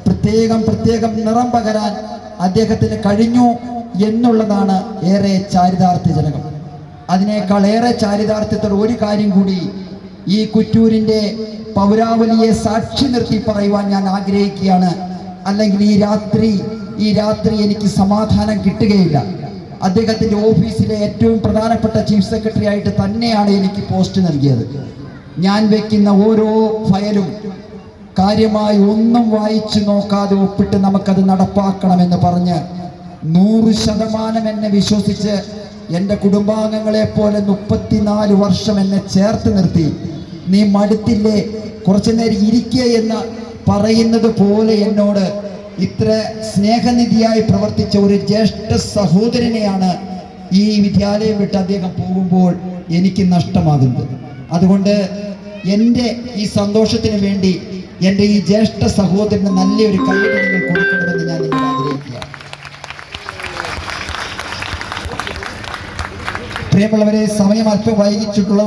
പ്രത്യേകം നിറം പകരാൻ അദ്ദേഹത്തിന് കഴിഞ്ഞു എന്നുള്ളതാണ് ഏറെ ചാരിതാർത്ഥ്യജനകം. അതിനേക്കാൾ ഏറെ ചാരിതാർത്ഥ്യത്തോടെ ഒരു കാര്യം കൂടി ഈ കുറ്റൂരിൻ്റെ പൗരാവലിയെ സാക്ഷി നിർത്തി പറയുവാൻ ഞാൻ ആഗ്രഹിക്കുകയാണ്. അല്ലെങ്കിൽ ഈ രാത്രി എനിക്ക് സമാധാനം കിട്ടുകയില്ല. അദ്ദേഹത്തിൻ്റെ ഓഫീസിലെ ഏറ്റവും പ്രധാനപ്പെട്ട ചീഫ് സെക്രട്ടറി ആയിട്ട് തന്നെയാണ് എനിക്ക് പോസ്റ്റ് നൽകിയത്. ഞാൻ വയ്ക്കുന്ന ഓരോ ഫയലും കാര്യമായി ഒന്നും വായിച്ചു നോക്കാതെ ഒപ്പിട്ട് നമുക്കത് നടപ്പാക്കണമെന്ന് പറഞ്ഞ് 100% എന്നെ വിശ്വസിച്ച് എൻ്റെ കുടുംബാംഗങ്ങളെ പോലെ 34 വർഷം എന്നെ ചേർത്ത് നിർത്തി. നീ മടുത്തില്ലേ, കുറച്ചു നേരം ഇരിക്കുക എന്ന് പറയുന്നത് പോലെ എന്നോട് ഇത്ര സ്നേഹനിധിയായി പ്രവർത്തിച്ച ഒരു ജ്യേഷ്ഠ സഹോദരനെയാണ് ഈ വിദ്യാലയം വിട്ട് അദ്ദേഹം പോകുമ്പോൾ എനിക്ക് നഷ്ടമാകുന്നത്. അതുകൊണ്ട് എൻ്റെ ഈ സന്തോഷത്തിന് വേണ്ടി എൻ്റെ ഈ ജ്യേഷ്ഠ സഹോദരന് നല്ലൊരു കൈയ്യടി നിങ്ങൾ കൊടുക്കണമെന്ന് ഞാൻ നിങ്ങൾ ആഗ്രഹിക്കുകയാണ്. പ്രിയമുള്ളവരെ, സമയം അല്പം വൈകിച്ചിട്ടുള്ള